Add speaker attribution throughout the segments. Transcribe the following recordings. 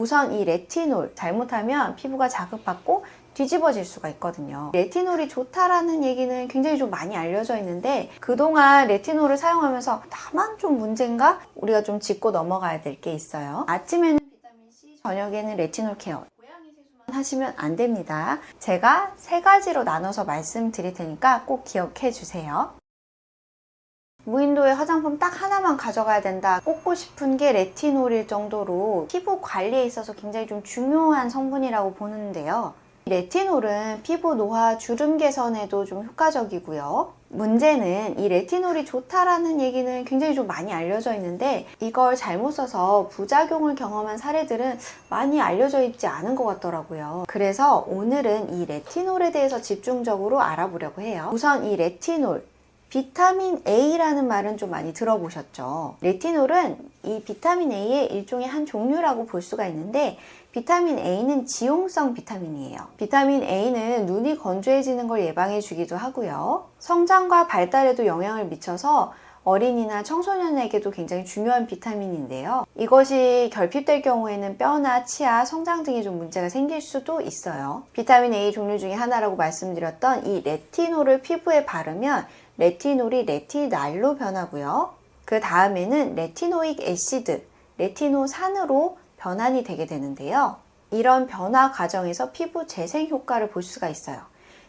Speaker 1: 우선 이 레티놀 잘못하면 피부가 자극받고 뒤집어질 수가 있거든요. 레티놀이 좋다라는 얘기는 굉장히 좀 많이 알려져 있는데 그동안 레티놀을 사용하면서 다만 좀 문제인가? 우리가 좀 짚고 넘어가야 될 게 있어요. 아침에는 비타민C, 저녁에는 레티놀 케어. 고양이 세수만 하시면 안 됩니다. 제가 3가지로 나눠서 말씀드릴 테니까 꼭 기억해 주세요. 무인도에 화장품 딱 하나만 가져가야 된다, 꽂고 싶은 게 레티놀일 정도로 피부 관리에 있어서 굉장히 좀 중요한 성분이라고 보는데요. 레티놀은 피부 노화, 주름 개선에도 좀 효과적이고요. 문제는 이 레티놀이 좋다라는 얘기는 굉장히 좀 많이 알려져 있는데 이걸 잘못 써서 부작용을 경험한 사례들은 많이 알려져 있지 않은 것 같더라고요. 그래서 오늘은 이 레티놀에 대해서 집중적으로 알아보려고 해요. 우선 이 레티놀, 비타민 A라는 말은 좀 많이 들어보셨죠? 레티놀은 이 비타민 A의 일종의 한 종류라고 볼 수가 있는데 비타민 A는 지용성 비타민이에요. 비타민 A는 눈이 건조해지는 걸 예방해 주기도 하고요. 성장과 발달에도 영향을 미쳐서 어린이나 청소년에게도 굉장히 중요한 비타민인데요. 이것이 결핍될 경우에는 뼈나 치아, 성장 등에 좀 문제가 생길 수도 있어요. 비타민 A 종류 중에 하나라고 말씀드렸던 이 레티놀을 피부에 바르면 레티놀이 레티날로 변하고요. 그 다음에는 레티노익 애시드, 레티노산으로 변환이 되게 되는데요. 이런 변화 과정에서 피부 재생 효과를 볼 수가 있어요.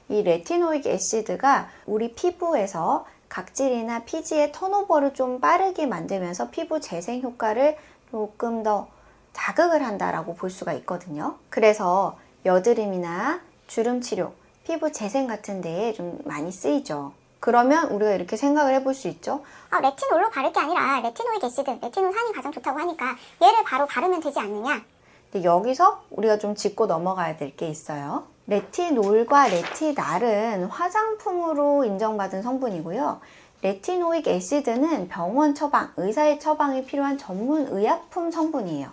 Speaker 1: 이 레티노익 애시드가 우리 피부에서 각질이나 피지의 턴오버를 좀 빠르게 만들면서 피부 재생 효과를 조금 더 자극을 한다라고 볼 수가 있거든요. 그래서 여드름이나 주름 치료, 피부 재생 같은 데에 좀 많이 쓰이죠. 그러면 우리가 이렇게 생각을 해볼 수 있죠.
Speaker 2: 레티놀로 바를 게 아니라 레티노익 애시드, 레티노산이 가장 좋다고 하니까 얘를 바로 바르면 되지 않느냐?
Speaker 1: 근데 여기서 우리가 좀 짚고 넘어가야 될 게 있어요. 레티놀과 레티날은 화장품으로 인정받은 성분이고요. 레티노익 애시드는 병원 처방, 의사의 처방이 필요한 전문 의약품 성분이에요.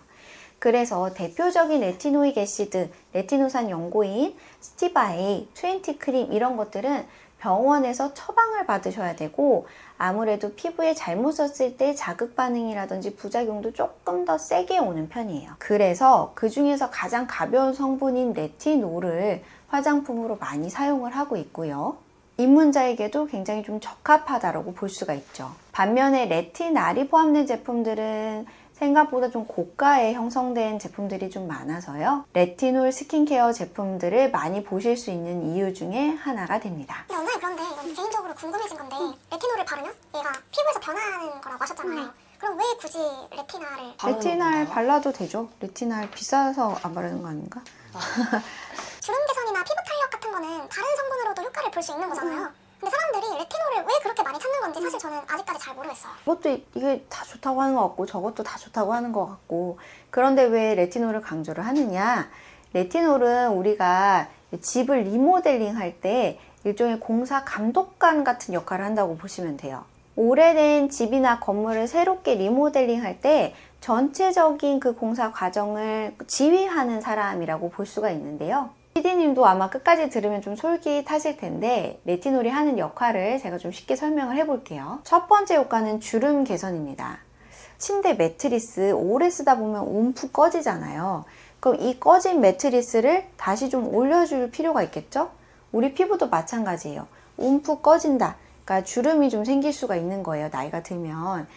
Speaker 1: 그래서 대표적인 레티노익 애시드, 레티노산 연고인, 스티바에이, 20크림 이런 것들은 병원에서 처방을 받으셔야 되고 아무래도 피부에 잘못 썼을 때 자극 반응이라든지 부작용도 조금 더 세게 오는 편이에요. 그래서 그 중에서 가장 가벼운 성분인 레티놀을 화장품으로 많이 사용을 하고 있고요. 입문자에게도 굉장히 좀 적합하다고 볼 수가 있죠. 반면에 레티날이 포함된 제품들은 생각보다 좀 고가에 형성된 제품들이 좀 많아서요. 레티놀 스킨케어 제품들을 많이 보실 수 있는 이유 중에 하나가 됩니다.
Speaker 2: 근데 언니 그런데 이건 개인적으로 궁금해진 건데 레티놀을 바르면 얘가 피부에서 변하는 거라고 하셨잖아요. 그럼 왜 굳이 레티날을
Speaker 1: 레티날 발라도 되죠. 레티날 비싸서 안 바르는 거 아닌가?
Speaker 2: 주름 개선이나 피부 탄력 같은 거는 다른 성분으로도 효과를 볼 수 있는 거잖아요. 근데 사람들이 레티놀을 왜 그렇게 많이 찾는 건지 사실 저는 아직까지 잘 모르겠어요.
Speaker 1: 이것도 이게 다 좋다고 하는 것 같고 저것도 다 좋다고 하는 것 같고 그런데 왜 레티놀을 강조를 하느냐? 레티놀은 우리가 집을 리모델링 할 때 일종의 공사 감독관 같은 역할을 한다고 보시면 돼요. 오래된 집이나 건물을 새롭게 리모델링 할 때 전체적인 그 공사 과정을 지휘하는 사람이라고 볼 수가 있는데요. PD님도 아마 끝까지 들으면 좀 솔깃하실 텐데 레티놀이 하는 역할을 제가 좀 쉽게 설명을 해볼게요. 첫 번째 효과는 주름 개선입니다. 침대 매트리스 오래 쓰다 보면 움푹 꺼지잖아요. 그럼 이 꺼진 매트리스를 다시 좀 올려줄 필요가 있겠죠? 우리 피부도 마찬가지예요. 움푹 꺼진다. 그러니까 주름이 좀 생길 수가 있는 거예요. 나이가 들면.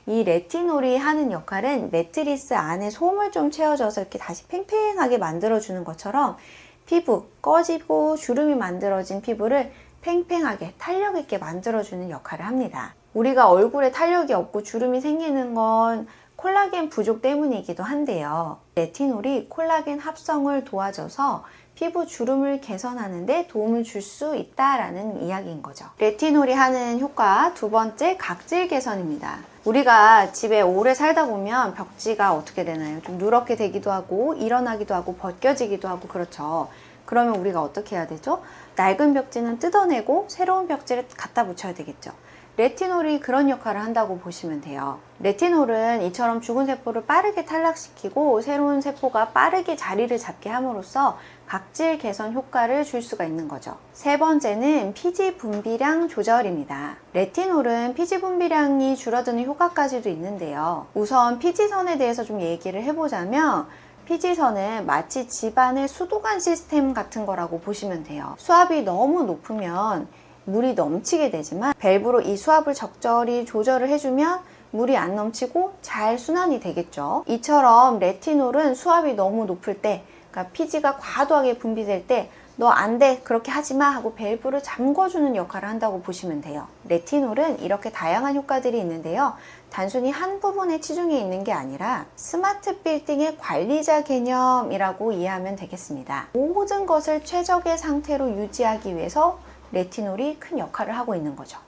Speaker 1: 이 레티놀이 하는 역할은 매트리스 안에 솜을 좀 채워줘서 이렇게 다시 팽팽하게 만들어주는 것처럼 피부, 꺼지고 주름이 만들어진 피부를 팽팽하게 탄력 있게 만들어주는 역할을 합니다. 우리가 얼굴에 탄력이 없고 주름이 생기는 건 콜라겐 부족 때문이기도 한데요. 레티놀이 콜라겐 합성을 도와줘서 피부 주름을 개선하는 데 도움을 줄 수 있다라는 이야기인 거죠. 레티놀이 하는 효과 두 번째, 각질 개선입니다. 우리가 집에 오래 살다 보면 벽지가 어떻게 되나요? 좀 누렇게 되기도 하고 일어나기도 하고 벗겨지기도 하고 그렇죠. 그러면 우리가 어떻게 해야 되죠? 낡은 벽지는 뜯어내고 새로운 벽지를 갖다 붙여야 되겠죠. 레티놀이 그런 역할을 한다고 보시면 돼요. 레티놀은 이처럼 죽은 세포를 빠르게 탈락시키고 새로운 세포가 빠르게 자리를 잡게 함으로써 각질 개선 효과를 줄 수가 있는 거죠. 세 번째는 피지 분비량 조절입니다. 레티놀은 피지 분비량이 줄어드는 효과까지도 있는데요. 우선 피지선에 대해서 좀 얘기를 해보자면 피지선은 마치 집안의 수도관 시스템 같은 거라고 보시면 돼요. 수압이 너무 높으면 물이 넘치게 되지만 밸브로 이 수압을 적절히 조절을 해주면 물이 안 넘치고 잘 순환이 되겠죠. 이처럼 레티놀은 수압이 너무 높을 때, 그러니까 피지가 과도하게 분비될 때 너 안 돼, 그렇게 하지 마 하고 밸브를 잠궈주는 역할을 한다고 보시면 돼요. 레티놀은 이렇게 다양한 효과들이 있는데요. 단순히 한 부분에 치중해 있는 게 아니라 스마트 빌딩의 관리자 개념이라고 이해하면 되겠습니다. 모든 것을 최적의 상태로 유지하기 위해서 레티놀이 큰 역할을 하고 있는 거죠.